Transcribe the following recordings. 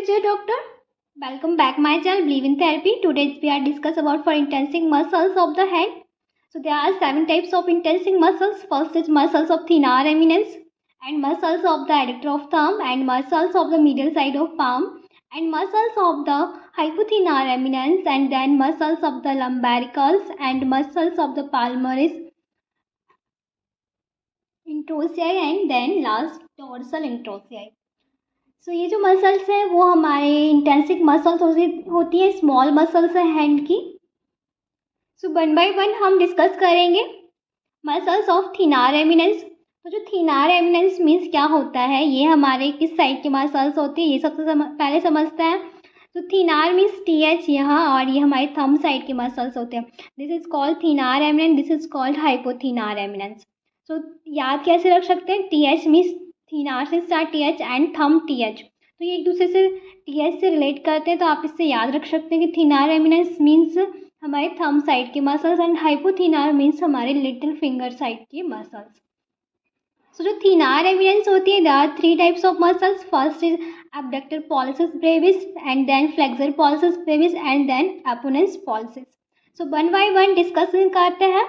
future doctor. Welcome back my channel Believe in Therapy. Today we are discuss about for intensing muscles of the hand. So there are 7 types of intensing muscles. First is muscles of thenar eminence and muscles of the adductor of thumb and muscles of the medial side of palm and muscles of the hypothenar eminence and then muscles of the lumbaricals and muscles of the palmaris interossei and then last dorsal interossei. सो ये जो muscles हैं वो हमारे intrinsic muscles होती है small muscles है hand की. सो one by one हम डिस्कस करेंगे मसल्स ऑफ थिनार एमिनेंस. तो जो थिनार एमिनेंस मीन्स क्या होता है, ये हमारे किस साइड के मसल्स होते हैं ये सबसे पहले समझते हैं. तो थिनार मीन्स TH यहाँ और ये हमारे थंब साइड के मसल्स होते हैं. This is called thenar eminence, this is called hypothenar eminence. So याद कैसे रख सकते हैं, TH मीन्स थिनार से start TH and thumb TH. तो ये एक दूसरे से TH से रिलेट करते हैं, तो आप इससे याद रख सकते हैं कि थिनार एमिनेंस मीन्स हमारे थंब साइड के मसल्स एंड हाइपोथिनार मीन्स हमारे लिटिल फिंगर साइड के मसल्स. सो जो थिनार एमिनेंस होती है, there are 3 types of muscles. First is abductor pollicis brevis and then flexor pollicis brevis and then opponens pollicis. So one by one discussion करते हैं.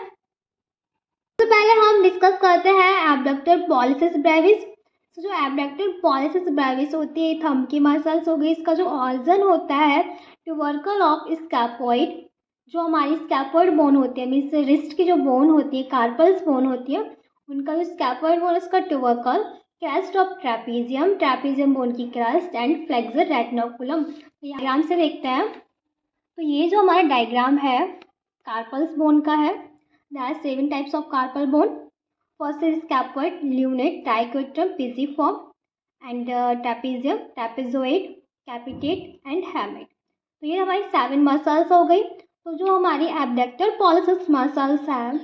तो पहले हम discuss करते हैं एब्डक्टर पॉलिसिस ब्रेविस. तो जो एब्डक्टर पॉलिसिस ब्रेविस होती है थंब की मसल्स हो गई, इसका जो ऑर्गन होता है ट्यूबरकल ऑफ स्कैपोइड, जो हमारी स्कैपोइड बोन होती है मीन्स रिस्ट की जो बोन होती है कार्पल्स बोन होती है, उनका जो स्कैपोइड बोन उसका tubercle, crest of trapezium, trapezium bone की crest and flexor reticulum. Diagram से देखते हैं. तो ये जो हमारा डायग्राम है कार्पल्स बोन का है. There are 7 types of carpal bone. First is scaphoid, lunate, triquetrum, pisiform, and trapezium, trapezoid, capitate and hamate. तो ये हमारी 7 मसल्स हो गई. तो जो हमारी एब्डक्टर पॉलिसिस मसल्स हैं,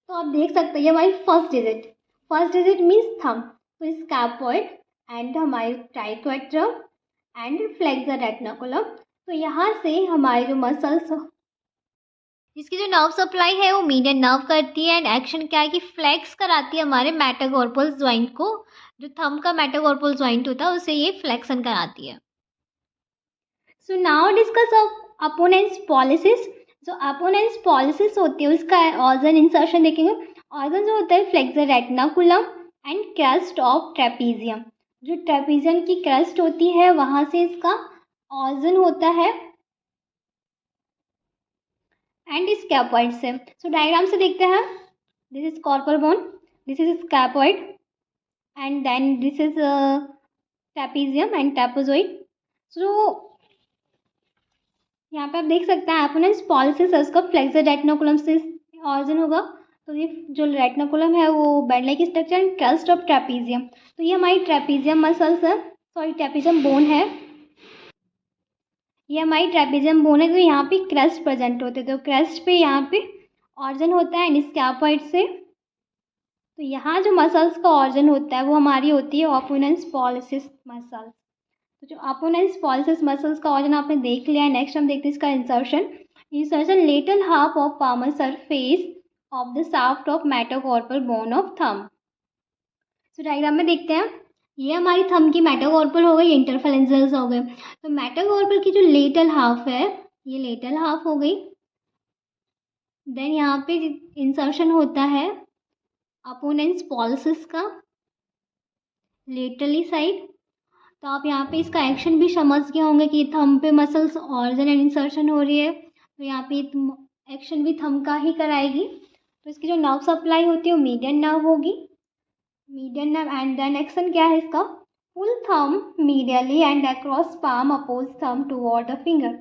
तो आप देख सकते हैं ये हमारी फर्स्ट डिजिट मीन्स थंब. तो स्कैफॉइड एंड हमारे ट्राइक्वेट्रम एंड फ्लेक्सर रेटिकुलम. तो यहाँ से हमारे जो मसल्स जिसकी जो नर्व सप्लाई है वो मीडियन नर्व करती है एंड एक्शन क्या है कि फ्लेक्स कराती है हमारे मेटाकार्पल ज्वाइंट को. जो थंब का मेटाकार्पल ज्वाइंट होता है उसे ये फ्लेक्शन कराती है. So now discuss of opponens pollicis. जो अपोनेंस पॉलिसिस होती है उसका ऑर्गन इंसर्शन देखेंगे. ऑर्गन जो होता है flexor reticulum and crest of trapezium. जो ट्रेपीजियम की क्रेस्ट होती है वहाँ से इसका ऑर्गन होता है एंड स्कैपॉइड से. सो डायग्राम से देखते हैं. This is carpal bone, this is scaphoid and then this is trapezium and trapezoid. So यहाँ पे आप देख सकते हैं अपोनेंस पॉलिसिस है उसका फ्लेक्सर रेटिकुलम से ऑर्गन होगा. तो ये जो रेटिकुलम है वो bed like structure and crest of trapezium. तो ये हमारी ट्रेपीजियम मसल्स है, सॉरी ट्रेपीजियम बोन है. ये हमारी ट्रेपीजियम बोन है. तो यहाँ पे क्रेस्ट प्रेजेंट होते हैं, तो क्रेस्ट पे यहाँ पे ऑर्गन होता है एंड स्कैफॉइड से. तो यहाँ जो मसल्स का ऑर्गन होता है वो हमारी होती है अपोनेंस पॉलिसिस मसल्स. तो जो अपोनेंस पॉलिसिस मसल्स का ऑर्गन आपने देख लिया है. नेक्स्ट हम देखते हैं इसका insertion lateral half of palmar surface of the shaft of metacarpal bone of thumb. So diagram में देखते हैं. ये हमारी थंब की मेटाकार्पल हो गई, इंटरफेरेंजियल्स हो गए. तो मेटाकार्पल की जो लेटल हाफ है ये लेटल हाफ हो गई. देन यहाँ पे इंसर्शन होता है अपोनेंस पॉलिसिस का लेटरली साइड. तो आप यहाँ पे इसका एक्शन भी समझ गए होंगे कि थंब पे मसल्स ऑर्गन एंड इंसर्शन हो रही है, तो यहाँ पे एक्शन भी थंब का ही कराएगी. तो इसकी जो नर्व सप्लाई होती है वो मीडियन नर्व होगी, median nerve. And then action क्या है इसका, pull thumb medially and across palm oppose thumb toward the finger.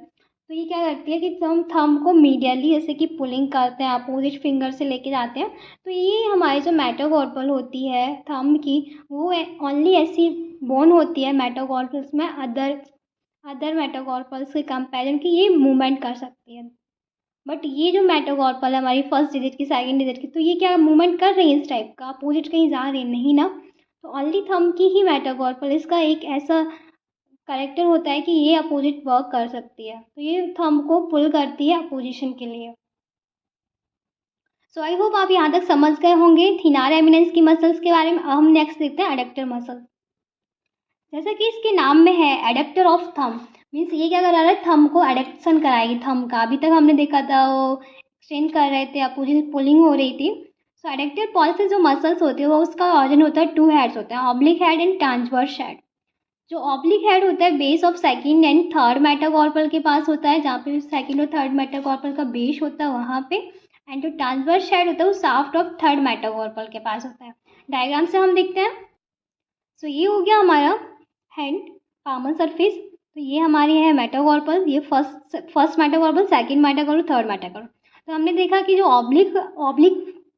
तो ये क्या करती है कि हम थंब को मीडियली जैसे कि पुलिंग करते हैं अपोजिट फिंगर से लेके जाते हैं. तो ये हमारी जो मेटाकार्पल होती है थंब की वो ओनली ऐसी बोन होती है मेटाकार्पल्स में अदर मेटाकार्पल्स के कंपेरिजन की ये मूवमेंट कर सकती है. बट ये जो मेटाकार्पल है हमारी फर्स्ट डिजिट की सेकंड डिजिट की, तो ये क्या मूवमेंट कर रही है इस टाइप का, अपोजिट कहीं जा रही है नहीं ना. तो ओनली थंब की ही मेटाकार्पल इसका एक ऐसा करेक्टर होता है कि ये अपोजिट वर्क कर सकती है. तो ये थंब को पुल करती है अपोजिशन के लिए. सो आई होप आप यहाँ तक समझ गए होंगे थिनार एमिनेंस की मसल्स के बारे में. अब हम नेक्स्ट देखते हैं एडक्टर मसल. जैसा कि इसके नाम में है एडेक्टर ऑफ थंब, मीन्स ये क्या करा रहा है, थंब को एडेक्शन कराएगी थंब का। अभी तक हमने देखा था वो एक्सटेंड कर रहे थे, अपोजिट पुलिंग हो रही थी। सो एडेक्टर पल्सेस जो मसल्स होते हैं वो उसका ऑर्गन होता है, 2 हेड्स होते हैं, oblique head and transverse head. जो ऑब्लिक हेड होता है base of second and third metacarpal के पास होता है, जहाँ पे सेकंड और थर्ड मेटाकार्पल का बेस होता है वहाँ पे। एंड जो ट्रांसवर्स हेड होता है वो शाफ्ट ऑफ थर्ड मेटाकार्पल के पास होता है। डायग्राम से हम देखते हैं। सो ये हो गया हमारा हैंड पामल सरफेस। तो ये हमारी है मेटाकार्पल, ये first metacarpal, second metacarpal, third metacarpal. तो हमने देखा कि जो ऑब्लिक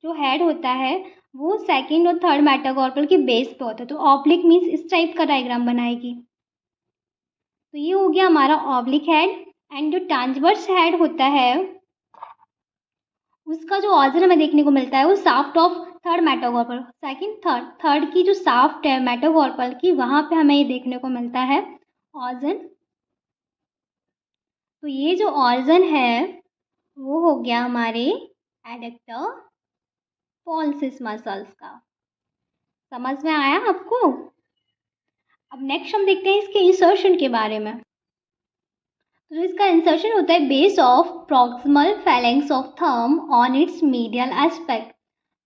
जो हेड होता है वो सेकंड और थर्ड मेटाकार्पल के बेस पे होता है। तो ऑब्लिक मीन्स इस टाइप का डायग्राम बनाएगी। तो ये हो गया हमारा ऑब्लिक हेड। एंड जो ट्रांसवर्स हेड होता है उसका जो ऑर्गन हमें देखने को मिलता है वो shaft of third metacarpal, second third की जो शाफ्ट है मेटाकार्पल की, वहाँ पे हमें ये देखने को मिलता है ऑर्गन। तो ये जो ऑर्गन है वो हो गया हमारे एडेक्टर पल्सिस मसल्स का। समझ में आया आपको? अब नेक्स्ट हम देखते हैं इसके इंसर्शन के बारे में। तो इसका इंसर्शन होता है base of proximal phalanx of thumb on it's medial aspect.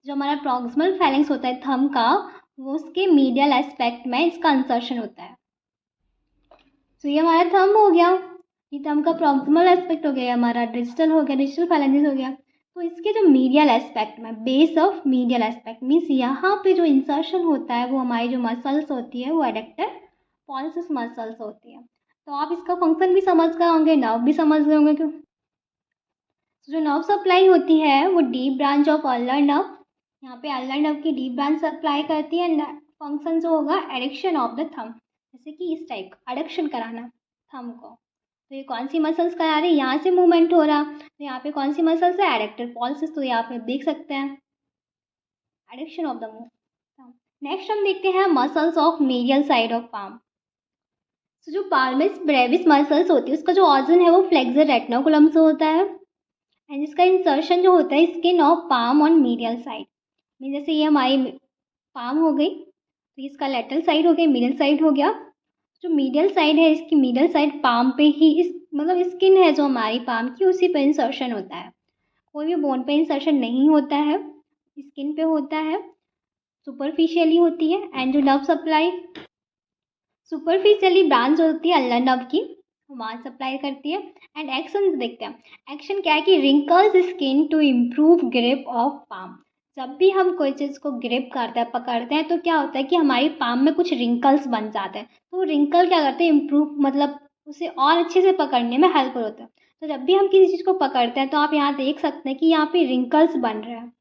जो हमारा प्रॉक्सिमल फैलेंक्स होता है थंब का, वो उसके मीडियल एस्पेक्ट में इसका इंसर्शन होता है। तो ये हमारा थंब हो गया, ये थंब का प्रॉक्सिमल एस्पेक्ट हो गया, हमारा डिजिटल हो गया, डिजिटल फैलेंजेस हो गया। तो इसके जो मीडियल एस्पेक्ट में, base of medial aspect means यहाँ पे जो इंसर्शन होता है वो हमारी जो मसल्स होती है वो एडेक्टर पल्सिस मसल्स होती है। तो आप इसका फंक्शन भी समझ गए होंगे, नर्व भी समझ गए होंगे। क्यों? जो नर्व सप्लाई होती है वो deep branch of ulnar nerve, यहाँ पे अल्नर नर्व की डीप ब्रांच सप्लाई करती है। फंक्शन जो होगा एडिक्शन ऑफ द थंब, जैसे कि इस टाइप का एडिक्शन कराना थंब को। तो ये कौन सी मसल्स करा रही है, यहाँ से मूवमेंट हो रहा, तो यहाँ पे कौन सी मसल्स है, एडेक्टर पल्सिस। तो यहाँ पे देख सकते हैं addiction of the move. Next हम देखते हैं muscles of medial side of palm. तो जो पाल्मस ब्रेविस मसल्स होती है उसका जो ऑर्गन है वो फ्लेक्सर रेटिनोकुलम से होता है। एंड इसका इंसर्शन जो होता है skin of palm on medial side, mean जैसे ये हमारी पाम हो गई तो इसका लेटरल साइड हो गया, मीडियल साइड हो गया। जो मीडियल साइड है इसकी मीडियल साइड पाम पे ही, इस मतलब स्किन है जो हमारी पाम की उसी पे इंसर्शन होता है। कोई भी बोन पे इंसर्शन नहीं होता है, स्किन पे होता है, सुपरफिशियली होती है। एंड जो नर्व सप्लाई सुपरफिशियली ब्रांच होती है अल्नर नर्व की, वहाँ सप्लाई करती है। एंड एक्शन देखते हैं, एक्शन क्या है कि wrinkles skin to improve grip of palm. जब भी हम कोई चीज़ को ग्रिप करते हैं, पकड़ते हैं, तो क्या होता है कि हमारी पाम में कुछ रिंकल्स बन जाते हैं। तो रिंकल क्या करते हैं, इम्प्रूव मतलब उसे और अच्छे से पकड़ने में हेल्प होता है। तो जब भी हम किसी चीज़ को पकड़ते हैं तो आप यहाँ देख सकते हैं कि यहाँ पे रिंकल्स बन रहे हैं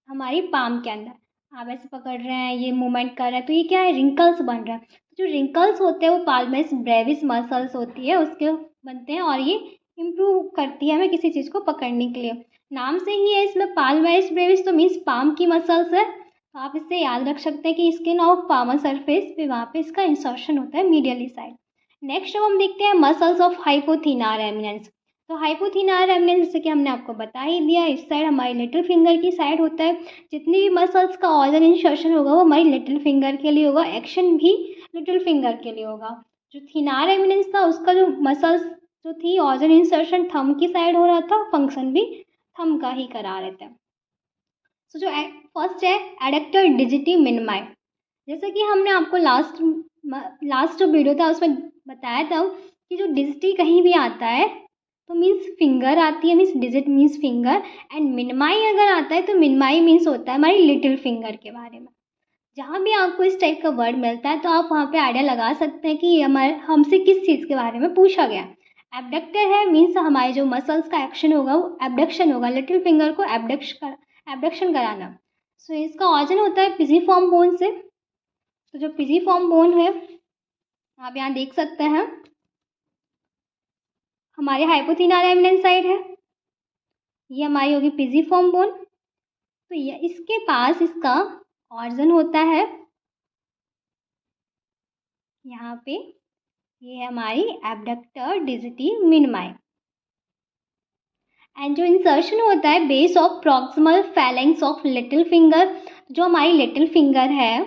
हमारी पाम के अंदर। आप ऐसे पकड़ रहे हैं, ये मूवमेंट कर रहे हैं, तो ये क्या है, रिंकल्स बन रहे हैं। जो रिंकल्स होते हैं वो पाल्मस ब्रेविस मसल्स होती है उसके बनते हैं, और ये इम्प्रूव करती है हमें किसी चीज़ को पकड़ने के लिए। नाम से ही है इसमें पाल्मस ब्रेविस, तो मीन्स पाम की मसल्स है। तो आप इससे याद रख सकते हैं कि स्किन ऑफ पाम सरफेस पे वहाँ पे इसका इंसर्शन होता है मीडियली साइड। नेक्स्ट हम देखते हैं मसल्स ऑफ हाइपोथिनार एमिनेंस। तो हाइपोथिनार एमिनेंस जैसे कि हमने आपको बता ही दिया, इस साइड हमारी लिटिल फिंगर की साइड होता है। जितनी भी मसल्स का ऑर्गन इंसर्शन होगा वो हमारी लिटिल फिंगर के लिए होगा, एक्शन भी लिटिल फिंगर के लिए होगा। जो थिनार एमिनेंस था उसका जो मसल्स जो थी ऑर्गन इंसर्शन थंब की साइड हो रहा था, फंक्शन भी थंब का ही करा रहे थे। तो जो फर्स्ट है एडेक्टर डिजिटी मिनिमाई। जैसे कि हमने आपको लास्ट जो वीडियो था उसमें बताया था कि जो डिजिटी कहीं भी आता है तो मीन्स फिंगर आती है, means digit means finger. And minimi अगर आता है तो मिनिमाई मीन्स होता है हमारी लिटिल फिंगर के बारे में। जहाँ भी आपको इस टाइप का वर्ड मिलता है तो आप वहाँ पे आइडिया लगा सकते हैं कि ये हमारे हमसे किस चीज़ के बारे में पूछा गया। एबडक्टर है मीन्स हमारे जो मसल्स का एक्शन होगा वो एबडक्शन होगा, लिटिल फिंगर को एबडक्शन कराना। सो इसका ऑर्जन होता है पिजिफॉर्म बोन से। तो जो पिजिफॉर्म बोन है आप यहाँ देख सकते हैं हमारे हाइपोथिनार एमिनेंस साइड है, ये हमारी होगी पिजिफॉर्म बोन। तो ये इसके पास इसका ऑर्गन होता है यहाँ पे, ये है हमारी एबडक्टर डिजिटी मिनिमाई। एंड जो इंसर्शन होता है base of proximal phalanx of little finger. जो हमारी लिटिल फिंगर है,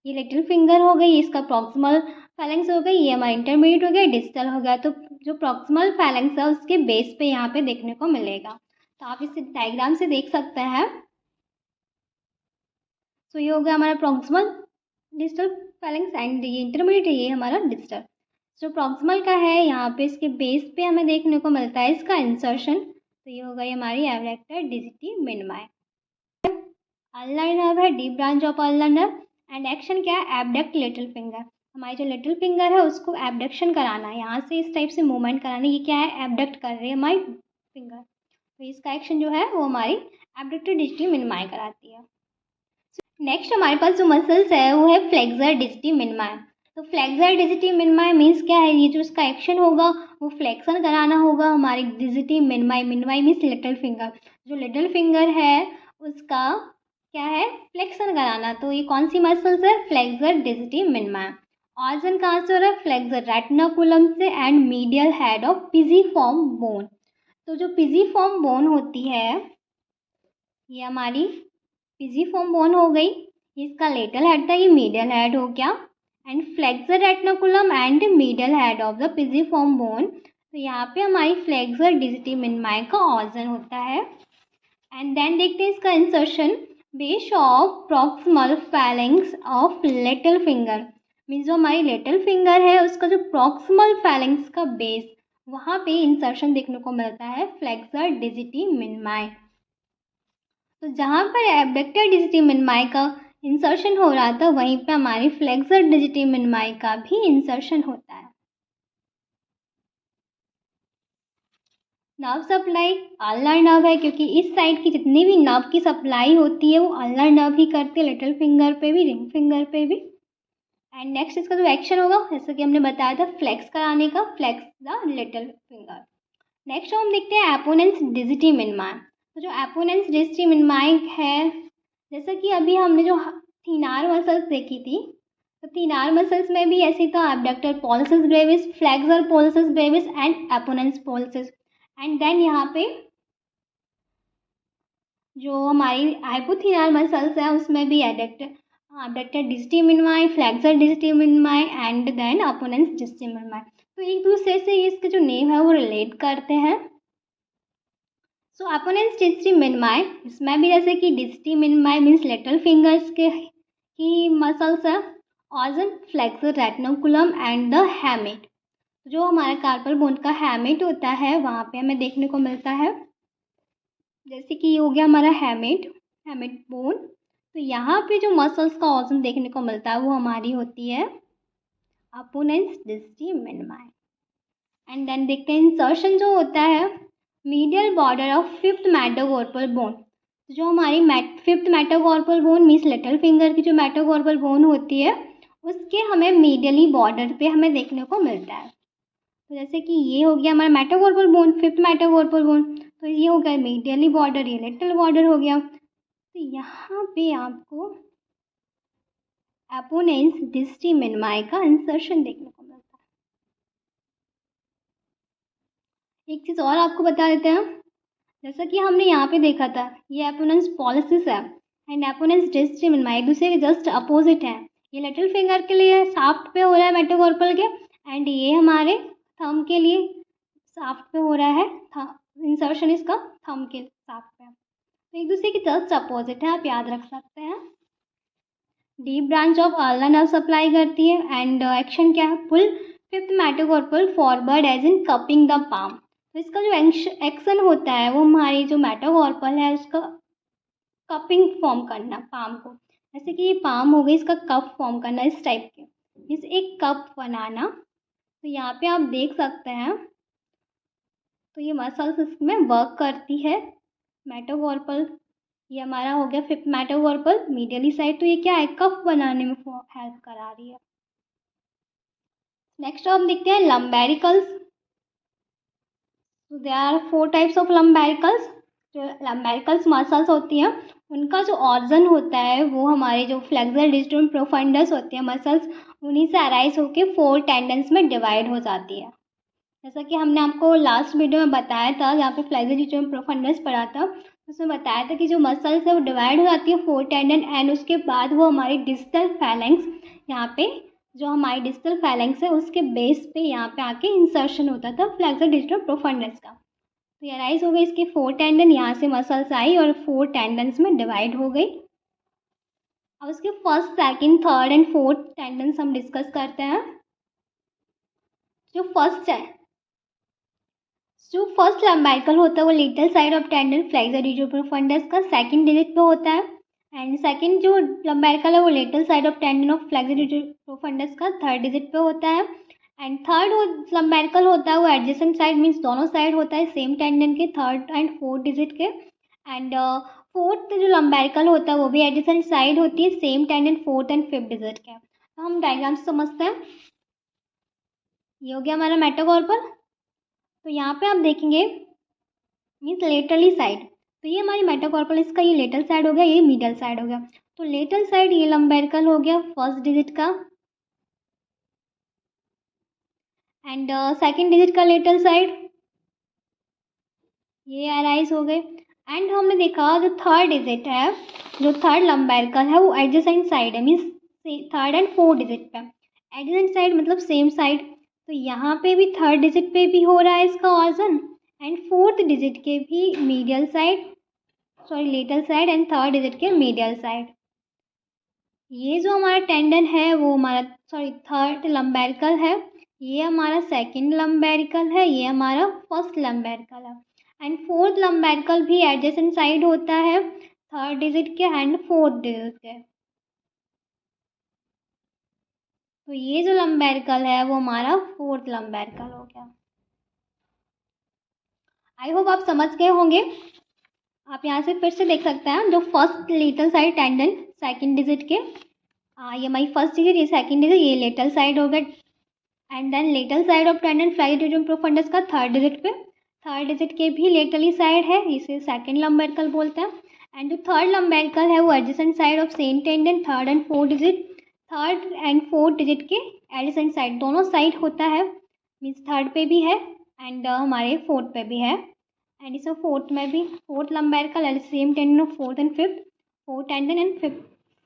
ये लिटिल फिंगर हो गई, इसका प्रॉक्सिमल फैलेंक्स हो गई, ये हमारा इंटरमीडिएट हो गया, डिस्टल हो गया। तो जो प्रॉक्सिमल फैलेंक्स है उसके बेस पे यहाँ पे देखने को मिलेगा। तो आप इस डायग्राम से देख सकते हैं। तो ये हो गया हमारा प्रॉक्सिमल डिस्टल फैलेंक्स एंड ये इंटरमीडिएट है, ये हमारा डिस्टल। जो प्रॉक्सिमल का है यहाँ पे इसके बेस पे हमें देखने को मिलता है इसका इंसर्शन। तो ये हो गई हमारी एब्डक्टर डिजिटी मिनिमाई। अल्नर नर्व है, deep branch of ulnar nerve and action क्या है, एबडक्ट लिटिल फिंगर। हमारी जो लिटिल फिंगर है उसको एबडक्शन कराना है, यहाँ से इस टाइप से मूवमेंट कराना है। ये क्या है, एबडक्ट कर रही है हमारी फिंगर। तो इसका एक्शन जो है वो हमारी एबडक्टर डिजिटी मिनिमाई कराती है। नेक्स्ट हमारे पास जो मसल्स है वो है फ्लेक्सर डिजिटी मिनिमाई। तो फ्लेक्सर डिजिटी मिनिमाई मीन्स क्या है, ये जो इसका एक्शन होगा वो फ्लेक्शन कराना होगा हमारी digiti minimi. Minimi means little finger, जो लिटिल फिंगर है उसका क्या है, फ्लेक्शन कराना। तो ये कौन सी मसल्स है, फ्लेक्सर डिजिटी मिनिमाई। ऑर्गन कहाँ से हो रहा है, फ्लेक्सर रेटिनाकुलम से and medial head of pisiform bone. तो जो पिजिफॉर्म बोन होती है ये हमारी पिजिफॉर्म बोन हो गई, इसका लेटरल हेड था, ये मीडियल हेड हो गया। And flexor retinaculum and medial head of the pisiform bone. तो यहाँ पे हमारी फ्लेक्सर डिजिटी मिनिमाई का ऑर्गन होता है। एंड देन देखते हैं इसका insertion, base of proximal phalanx of little finger. Means जो हमारी लिटिल फिंगर है उसका जो प्रॉक्सिमल फैलेंक्स का बेस, वहाँ पे इंसर्शन देखने को मिलता है फ्लेक्सर डिजिटी मिनिमाई। तो जहाँ पर एबडक्टर डिजिटी मिनिमाई का इंसर्शन हो रहा था वहीं पे हमारी फ्लेक्सर डिजिटी मिनिमाई का भी इंसर्शन होता है। नर्व सप्लाई अल्नर नर्व है, क्योंकि इस साइड की जितनी भी नर्व की सप्लाई होती है वो अल्नर नर्व ही करती है, लिटिल फिंगर पे भी, रिंग फिंगर पे भी। एंड नेक्स्ट इसका जो एक्शन होगा जैसा कि हमने बताया था फ्लेक्स कराने का, flex the little finger. Next हम देखते हैं एपोनेंस डिजिटी मिनिमाई। तो जो एपोनेंस डिजिटी मिनिमाई है, जैसा कि अभी हमने जो थीनार मसल्स देखी थी, तो थीनार मसल्स में भी ऐसे था, abductor pollicis brevis, flexor pollicis brevis and opponens pollicis. And then यहाँ पे जो हमारी हाइपोथीनार मसल्स हैं उसमें भी abductor digiti minimi, flexor digiti minimi and then opponens digiti minimi. तो एक दूसरे से इसके जो नेम है वो रिलेट करते हैं। सो एपोनेंस डिजिटी मिनिमाई, इसमें भी जैसे कि डिजिटी मिनिमाई मीन्स लिटिल फिंगर्स के की मसल्स है, organ flexor retinaculum and the हैमेट। जो हमारा कार्पल बोन का हैमेट होता है वहाँ पे हमें देखने को मिलता है, जैसे कि ये हो गया हमारा हैमेट बोन। तो यहाँ पे जो मसल्स का ऑर्गन देखने को मिलता है वो हमारी होती है एपोनेंस डिजिटी मिनिमाई। एंड देन देखते हैं इंसर्शन जो होता है medial border of fifth metacarpal bone. जो हमारी fifth metacarpal bone means little finger की जो मेटाकार्पल बोन होती है उसके हमें मीडियली बॉर्डर पे हमें देखने को मिलता है। तो जैसे कि ये हो गया हमारा metacarpal bone, fifth metacarpal bone, तो ये हो गया मीडियली बॉर्डर, ये लिटिल बॉर्डर हो गया। तो यहाँ पे आपको एपोनेंस डिजिटी मिनिमाई का इंसर्शन देखने को मिलता है। एक चीज़ और आपको बता देते हैं, जैसा कि हमने यहाँ पे देखा था ये एपोनेंस पॉलिसिस है एंड एपोनेंस डिजिटी मिनिमाई एक दूसरे के जस्ट अपोजिट है। ये लिटिल फिंगर के लिए शाफ्ट पे हो रहा है मेटाकार्पल के, एंड ये हमारे थंब के लिए शाफ्ट पे हो रहा है, इंसर्शन इसका थंब के शाफ्ट पे। तो एक दूसरे के जस्ट अपोजिट है, आप याद रख सकते हैं। Deep branch of ulnar nerve supply करती है एंड एक्शन क्या है, pull fifth metacarpal forward as in cupping the palm. तो इसका जो एक्शन होता है वो हमारी जो मेटाकार्पल है उसका कपिंग फॉर्म करना पाम को, जैसे कि ये पाम हो गई इसका कप फॉर्म करना इस टाइप के, इस एक कप बनाना। तो यहाँ पे आप देख सकते हैं, तो ये मसल्स इसमें वर्क करती है। मेटाकार्पल ये हमारा हो गया फिफ्थ मेटाकार्पल मीडियली साइड, तो ये क्या है, कफ बनाने में हेल्प करा रही है। नेक्स्ट हम देखते हैं लम्बेरिकल्स। तो देयर आर 4 टाइप्स ऑफ लम्बेरिकल्स। जो लम्बेरिकल्स मसल्स होती हैं उनका जो ऑर्गन होता है वो हमारे जो फ्लेक्सर डिजिटल प्रोफंडस होते हैं मसल्स, उन्हीं से अराइज होकर 4 टेंडेंस में डिवाइड हो जाती है। जैसा कि हमने आपको लास्ट वीडियो में बताया था जहाँ पे फ्लेक्सर डिजिटल प्रोफंडस पढ़ा था, उसमें बताया था कि जो मसल्स है वो डिवाइड हो जाती है 4 टेंडन एंड उसके बाद वो हमारी डिजिटल फैलेंक्स यहाँ पे जो हमारी डिस्टल फैलेंक्स है उसके बेस पे यहाँ पे आके इंसर्शन होता था फ्लेक्सर डिजिटल प्रोफंडस का। तो ये राइज हो गई इसकी 4 टेंडन, यहाँ से मसल्स आई और 4 टेंडन्स में डिवाइड हो गई। अब इसके first, second, third and fourth tendons हम डिस्कस करते हैं। जो फर्स्ट है, जो फर्स्ट लंबाइकल होता है वो lateral side of tendon flexor digital profundus का सेकंड डिजिट पे होता है। एंड सेकंड जो लंबाइकल है वो lateral side of tendon of flexor digital profundus का थर्ड डिजिट पे होता है। एंड थर्ड वो लंबाइकल होता है वो एडजेसेंट साइड मीन्स दोनों साइड होता है सेम टेंडन के, थर्ड एंड फोर्थ डिजिट के। एंड फोर्थ जो लंबाइकल होता है वो भी एडजेसेंट साइड होती है same tendon fourth and fifth digit के। तो हम डायग्राम से समझते हैं। ये हो गया हमारा मेटाकार्पल। तो यहाँ पे आप देखेंगे मीन्स लेटरली साइड, तो ये हमारी मेटाकार्पल, इसका ये लेटरल साइड हो गया, ये मिडल साइड हो गया। तो लेटरल साइड ये लंबाइकल हो गया फर्स्ट डिजिट का, एंड सेकंड डिजिट का लेटरल साइड ये अराइज हो गए। एंड हमने देखा जो थर्ड डिजिट है, जो थर्ड लंबाइकल है वो एडजेसेंट साइड है means third and fourth digit पे। एडजेसेंट साइड मतलब सेम साइड, तो यहाँ पे भी थर्ड डिजिट पे भी हो रहा है इसका ऑर्जन एंड फोर्थ डिजिट के भी medial side, sorry lateral side and third digit के मीडियल साइड। ये जो हमारा टेंडन है वो हमारा थर्ड लंबैरिकल है, ये हमारा सेकंड लंबैरिकल है, ये हमारा फर्स्ट लंबैरिकल है। एंड फोर्थ लंबैरिकल भी एडजेसेंट साइड होता है थर्ड डिजिट के एंड फोर्थ डिजिट के। तो ये जो लंबैरिकल है वो हमारा फोर्थ लंबैरिकल हो गया। आई होप आप समझ गए होंगे। आप यहाँ से फिर से देख सकते हैं जो first lateral side tendon second digit के, ये हमारी फर्स्ट डिजिट, ये सेकंड डिजिट, ये लेटरल साइड हो गया। And then lateral side of tendon flexor digital profundus का थर्ड डिजिट पे, थर्ड डिजिट के भी लेटरली साइड है, इसे सेकंड लंबैरिकल बोलते हैं। एंड जो थर्ड लंबैरिकल है वो adjacent side of same tendon third and fourth digit, third and fourth digit के एडजेसेंट साइड दोनों साइड होता है मीन्स थर्ड पे भी है एंड हमारे फोर्थ पे भी है। एंड इस फोर्थ में भी fourth lumbrical at same tendon of fourth and fifth, fourth tendon and fifth,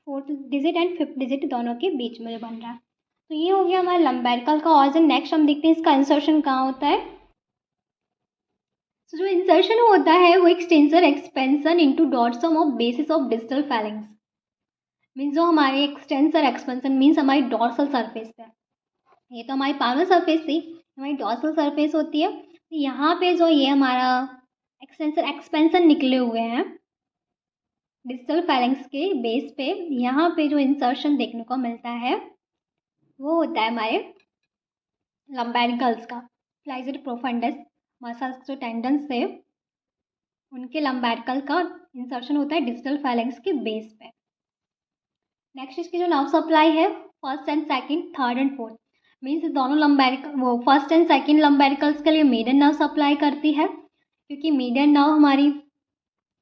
fourth digit and fifth digit दोनों के बीच में बन रहा है। तो ये हो गया हमारा लंबैरिकल का ऑर्जन। नेक्स्ट हम देखते हैं इसका इंसर्शन कहाँ होता है। तो जो इंसर्शन होता है वो extensor expansion into dorsum of basis of distal phalanx means जो हमारे एक्सटेंसर एक्सपेंशन मीन्स हमारी डॉर्सल सरफेस पे, ये तो हमारी पार्वल सरफेस थी, हमारी डॉर्सल सरफेस होती है। तो यहाँ पे जो ये हमारा एक्सटेंसर एक्सपेंशन निकले हुए हैं डिस्टल फैलेंक्स के बेस पे, यहाँ पे जो इंसर्शन देखने को मिलता है वो होता है हमारे लंबैरिकल्स का, फ्लेक्सर प्रोफंडस मसल्स जो टेंडन्स थे उनके लंबैरिकल का इंसर्शन होता है डिस्टल फैलेंक्स के बेस पे। नेक्स्ट इसकी जो नर्व सप्लाई है first and second, third and fourth means दोनों लंबैरिकल वो फर्स्ट एंड सेकंड लंबैरिकल्स के लिए मीडियन नर्व सप्लाई करती है, क्योंकि मीडियन नर्व हमारी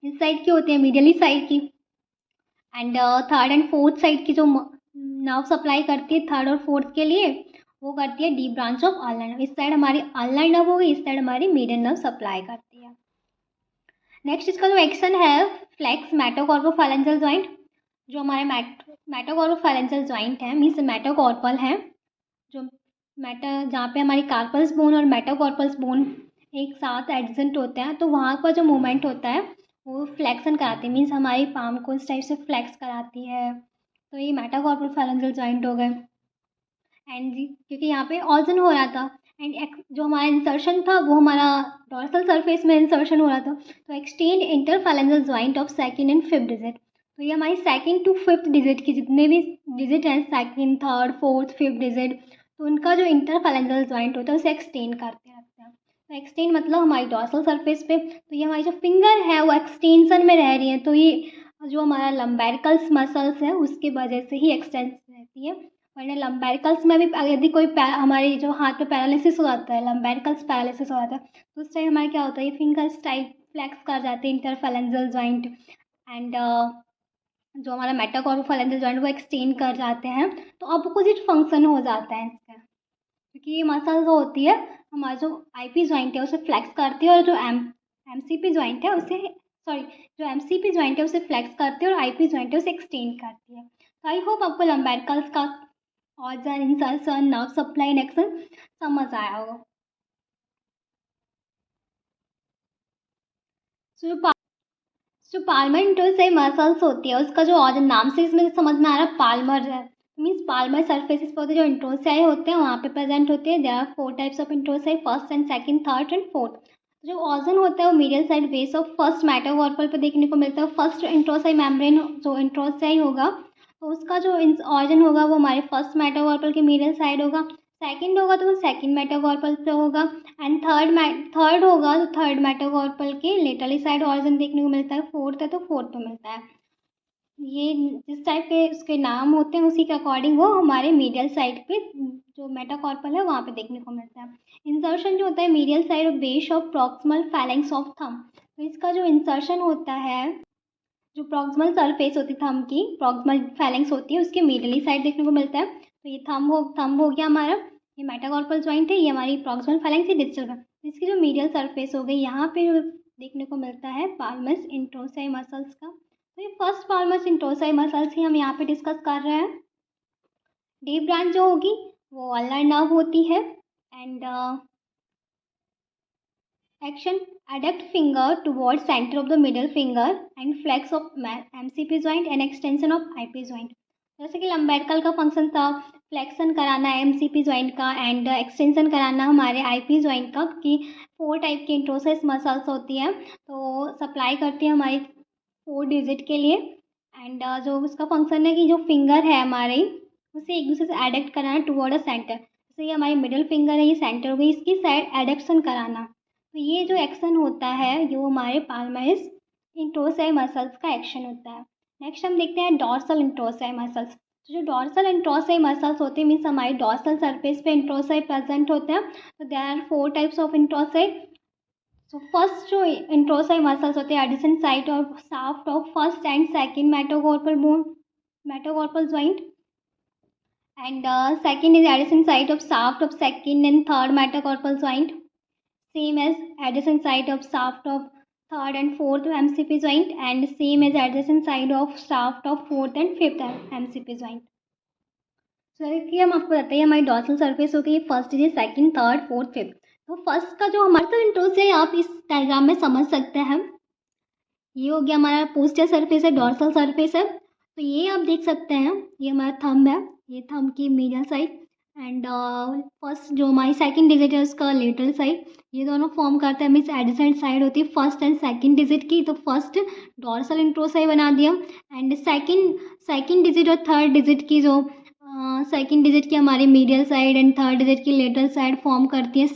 इस साइड की होती है, मीडियली साइड की। And third and fourth side की जो नर्व सप्लाई करती है थर्ड और फोर्थ के लिए वो करती है डीप ब्रांच ऑफ अल्नार। इस साइड हमारी अल्नार नर्व होगी, इस साइड हमारी मीडियन नर्व सप्लाई करती है। नेक्स्ट इसका जो एक्शन है फ्लेक्स मेटाकार्पोफैलेंजियल जॉइंट, जो हमारे मेटाकार्पोफैलेंजियल जॉइंट है मीन्स मेटाकार्पल है, जो जहाँ पे हमारी कार्पल्स बोन और मेटाकार्पल्स बोन एक साथ एडजेंट होते हैं, तो वहाँ पर जो मूवमेंट होता है वो फ्लेक्सन कराती है मीन्स हमारी पाम को इस टाइप से फ्लेक्स कराती है। तो ये मेटाकार्पोफैलेंजियल जॉइंट हो गए। एंड क्योंकि यहाँ पे ऑर्जन हो रहा था एंड जो हमारा इंसर्शन था वो हमारा डॉर्सल सरफेस में इंसर्शन हो रहा था, तो extend interphalangeal joint of second and fifth digit. तो ये हमारी सेकंड टू फिफ्थ डिजिट की जितने भी डिजिट हैं second, third, fourth, fifth digit, तो उनका जो इंटरफैलेंजियल जॉइंट होता है उसे एक्सटेंड करते रहते हैं। तो एक्सटेंड मतलब हमारी डॉर्सल सरफेस पे, तो ये हमारी जो फिंगर है वो एक्सटेंशन में रह रही है, तो ये जो हमारा लंबैरिकल्स मसल्स है उसके वजह से ही एक्सटेंड रहती है। वरना लंबैरिकल्स में भी यदि कोई हमारी जो हाथ पे पैरालिसिस हो जाता है, लंबैरिकल्स पैरालिसिस हो जाता है, तो उस टाइम हमारे क्या होता है ये फिंगर्स टाइप फ्लेक्स कर जाते हैं इंटरफैलेंजियल जॉइंट एंड जो हमारा मेटाकार्पोफैलेंजियल जॉइंट वो एक्सटेंड कर जाते हैं, तो अपोजिट फंक्शन हो जाता है इसका, क्योंकि ये मसल जो होती है हमारा जो आईपी जॉइंट है उसे फ्लेक्स करती है और जो एमसीपी जॉइंट है उसे जो एमसीपी जॉइंट है उसे फ्लेक्स करती है और आईपी जॉइंट है उसे एक्सटेंड करती है। तो आई होप आपको लंबैरिकल्स का organ, insertion, nerve supply and action समझ आया होगा। जो जो पाल्मर इंटरसेप्ट मसल्स होती है उसका जो ऑर्गन, नाम से इसमें समझ में आ रहा है पाल्मर है, मीन्स पाल्मर सर्फेसिस पर होते हैं, जो इंट्रोसाई होते हैं वहाँ पे प्रेजेंट होते हैं। There are 4 types of interossei, first and second, third and fourth. जो ऑर्गन होता है वो medial side base of first metacarpal पे देखने को मिलता है। फर्स्ट इंट्रोसाई मेम्ब्रेन जो इंट्रोसाई होगा तो उसका जो ऑर्गन होगा वो हमारे फर्स्ट मेटाकार्पल के मीडियल साइड होगा। सेकंड होगा तो वो सेकंड मेटाकार्पल पे होगा। एंड थर्ड होगा तो थर्ड मेटाकार्पल के लेटरली साइड ऑर्गन देखने को मिलता है। फोर्थ है तो फोर्थ पे मिलता है। ये जिस टाइप के उसके नाम होते हैं उसी के अकॉर्डिंग वो हमारे मीडियल साइड पे जो मेटाकार्पल है वहाँ पे देखने को मिलता है। इंसर्शन जो होता है medial side of base of proximal phalanx of thumb. तो इसका जो इंसर्शन होता है, जो प्रॉक्सिमल सरफेस होती है थंब की, प्रॉक्सिमल फैलेंक्स होती है उसके मीडियली साइड देखने को मिलता है। तो ये थंब हो गया हमारा, ये मेटाकार्पल जॉइंट है, ये हमारी प्रॉक्सिमल फैलेंक्स है डिस्टल है। इसकी जो मीडियल सरफेस हो गई यहाँ पे जो देखने को मिलता है पाल्मस इंट्रोसाई मसल्स का। तो ये फर्स्ट पाल्मस इंट्रोसाई मसल्स ही हम यहाँ पे डिस्कस कर रहे हैं। डीप ब्रांच जो होगी वो अल्नर नर्व होती है। And action, adduct finger towards center of the middle finger and flex of MCP joint and extension of IP joint। जैसे कि लंबेरकल का फंक्शन था फ्लेक्शन कराना MCP जॉइंट का एंड एक्सटेंशन कराना हमारे IP जॉइंट का, कि 4 टाइप की इंट्रोसेस मसल्स होती हैं तो सप्लाई करती है हमारी 4 डिजिट के लिए। एंड जो उसका फंक्शन है कि जो फिंगर है हमारी उसे एक दूसरे से एडक्ट कराना टुवर्ड अ सेंटर। जैसे ये हमारी मिडिल फिंगर है, ये सेंटर हो गई, इसकी साइड एडक्शन कराना। तो ये जो एक्शन होता है ये हमारे पाल्मरिस इंट्रोसाई मसल्स का एक्शन होता है। नेक्स्ट हम देखते हैं डॉर्सल इंट्रोसाई मसल्स। तो जो डॉर्सल इंट्रोसाई मसल्स होते हैं मीन्स हमारी डॉर्सल सरफेस पे इंट्रोसाई प्रेजेंट होते हैं। तो there are 4 types of interossei. तो फर्स्ट जो इंट्रोसाई मसल्स होते हैं एडिशन साइट और shaft of first and second metacarpal bone, metacarpal joint. And second is addition site of shaft of second and third metacarpal joint, same as adjacent side of shaft of third and fourth MCP joint and same as adjacent side of shaft of fourth and fifth MCP joint। तो कि हम आपको बताते हैं हमारी dorsal surface हो गई first digit, second, third, fourth, fifth. तो फर्स्ट का जो हमारा इंट्रोस है आप इस डायग्राम में समझ सकते हैं। ये हो गया हमारा पोस्टर सरफेस है, डॉर्सल सरफेस है। तो ये आप देख सकते हैं ये हमारा थंब है, ये थंब की मीडियल साइड एंड फर्स्ट जो हमारी सेकंड डिजिट है उसका लेटरल साइड, ये दोनों फॉर्म करते हैं मीन्स एडजेसेंट साइड होती है फर्स्ट एंड सेकंड डिजिट की। तो फर्स्ट डॉर्सल इंट्रोसाई बना दिया एंड सेकंड डिजिट और थर्ड डिजिट की जो सेकंड डिजिट की हमारी medial side and third digit की लेटरल साइड फॉर्म करती है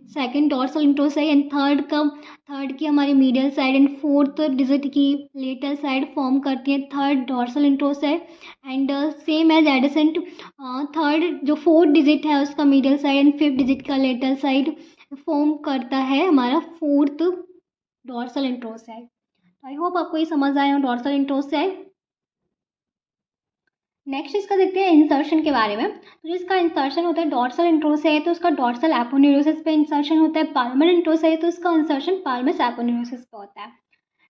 second dorsal interossei and third की हमारी medial side and fourth digit की लेटरल साइड फॉर्म करती है third dorsal interossei. And same as adjacent third जो फोर्थ डिजिट है उसका medial side and fifth digit का लेटरल साइड फॉर्म करता है हमारा fourth dorsal interossei. I hope आपको ये समझ आया हो डॉर्सल इंट्रोसाई। नेक्स्ट इसका देखते हैं इंसर्शन के बारे में। तो जो इसका इंसर्शन होता है डॉर्सल इंट्रोसाई है तो उसका डॉर्सल एपोन्यूरोसिस पे इंसर्शन होता है। पाल्मर इंट्रोसाई है तो उसका इंसर्शन पाल्मस एपोन्यूरोसिस पे होता है।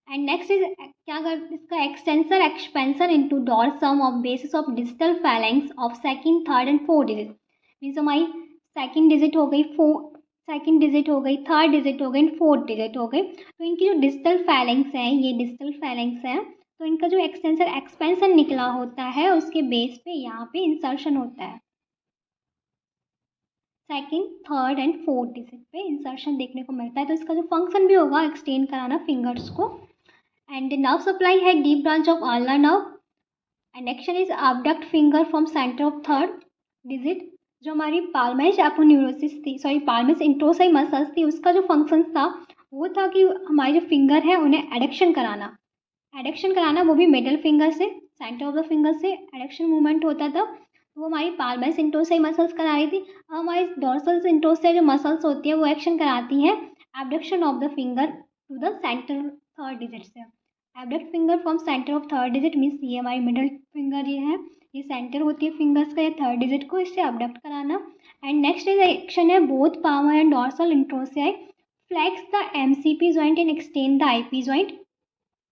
एंड नेक्स्ट इज क्या कर इसका extensor एक्सपेंसर into dorsum of basis of digital phalanx of second, third and fourth digit. Means हमारी सेकंड डिजिट हो गई, सेकंड डिजिट हो गई, थर्ड डिजिट हो गई, फोर्थ डिजिट हो गई। तो इनकी जो डिजिटल फैलेंक्स हैं, ये डिजिटल फैलेंक्स हैं, तो इनका जो एक्सटेंसर एक्सपेंशन निकला होता है उसके बेस पे यहाँ पे इंसर्शन होता है। Second, third and fourth digit पे इंसर्शन देखने को मिलता है। तो इसका जो फंक्शन भी होगा एक्सटेंड कराना फिंगर्स को। एंड नर्व सप्लाई है deep branch of ulnar nerve and action is abduct finger from centre of third digit. जो हमारी पाल्मस एपोन्यूरोसिस थी, सॉरी पाल्मस इंट्रोसाई मसल्स थी, उसका जो फंक्शन था वो था कि हमारे जो फिंगर है उन्हें एडक्शन कराना, वो भी मिडल फिंगर से, सेंटर ऑफ द फिंगर से एडक्शन मूवमेंट होता था। तो वो हमारी पाल्मस इंट्रोसाई मसल्स करा रही थी। अब हमारी डॉर्सल इंट्रोसाई जो मसल्स होती है वो एक्शन कराती हैं abduction of the finger to the centre third digit से। Abduct finger from centre of third digit means ये हमारी मिडल फिंगर ये है, ये सेंटर होती है फिंगर्स का, ये थर्ड डिजिट को इससे एबडक्ट कराना। एंड नेक्स्ट इज एक्शन है both palmar and dorsal interossei flex the MCP joint and extend the IP joint.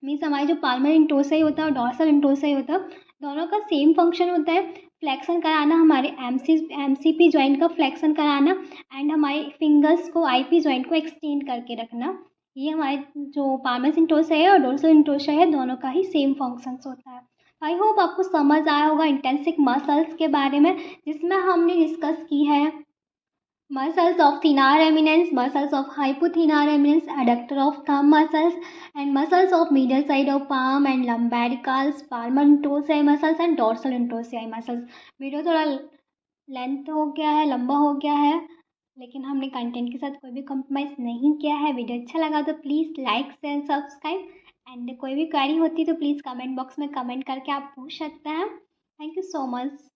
Means हमारी जो पाल्मर इंट्रोसाई होता है और डॉर्सल इंट्रोसाई होता है दोनों का सेम फंक्शन होता है, फ्लेक्शन कराना, हमारे एमसीपी जॉइंट का फ्लेक्शन कराना एंड हमारे फिंगर्स को आईपी जॉइंट को एक्सटेंड करके रखना। ये हमारे जो पामस इंटोसा है और डोर्सल इंटोसा है, दोनों का ही सेम फंक्शंस होता है। आई होप आपको समझ आया होगा इंटेंसिक मसल्स के बारे में, जिसमें हमने डिस्कस की है muscles of thenar eminence, muscles of hypothenar eminence, adductor of thumb muscles, and muscles of medial side of palm and lumbaricals, palmar introsi muscles and dorsal introsi muscles। Video थोड़ा length हो गया है, लंबा हो गया है, लेकिन हमने कंटेंट के साथ कोई भी कॉम्प्रोमाइज़ नहीं किया है। वीडियो अच्छा लगा तो please like share subscribe and कोई भी क्वेरी होती तो प्लीज़ कमेंट बॉक्स में कमेंट करके आप पूछ सकते हैं। Thank you so much.